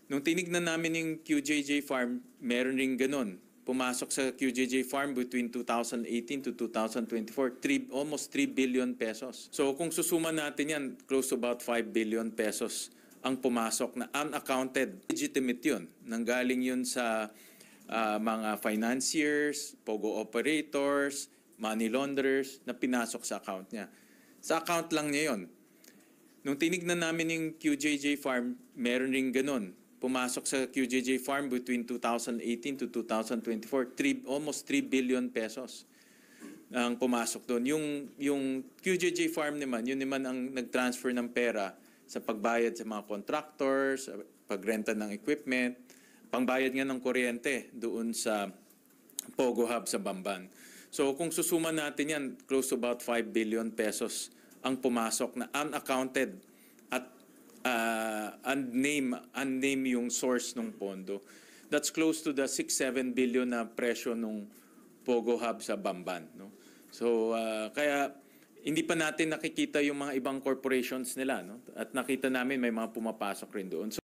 Nung tinignan namin yung QJJ Farm, meron ring ganun. Pumasok sa QJJ Farm between 2018 to 2024, almost 3 billion pesos. So kung susuma natin yan, close to about 5 billion pesos ang pumasok na unaccounted. Legitimate yun. Nanggaling yun sa mga financiers, POGO operators, money launderers na pinasok sa account niya. Sa account lang niya yun. Nung tinignan namin yung QJJ Farm, meron ring ganun. Pumasok sa QJJ Farm between 2018 to 2024, almost 3 billion pesos ang pumasok doon. Yung QJJ Farm naman, yun naman ang nag-transfer ng pera sa pagbayad sa mga contractors, pagrenta ng equipment, pangbayad nga ng kuryente doon sa Pogo Hub sa Bamban. So kung susuma natin yan, close to about 5 billion pesos ang pumasok na unaccounted at unname yung source ng pondo. That's close to the 6-7 billion na presyo ng Pogo Hub sa Bamban. No? So kaya hindi pa natin nakikita yung mga ibang corporations nila. No? At nakita namin may mga pumapasok rin doon. So,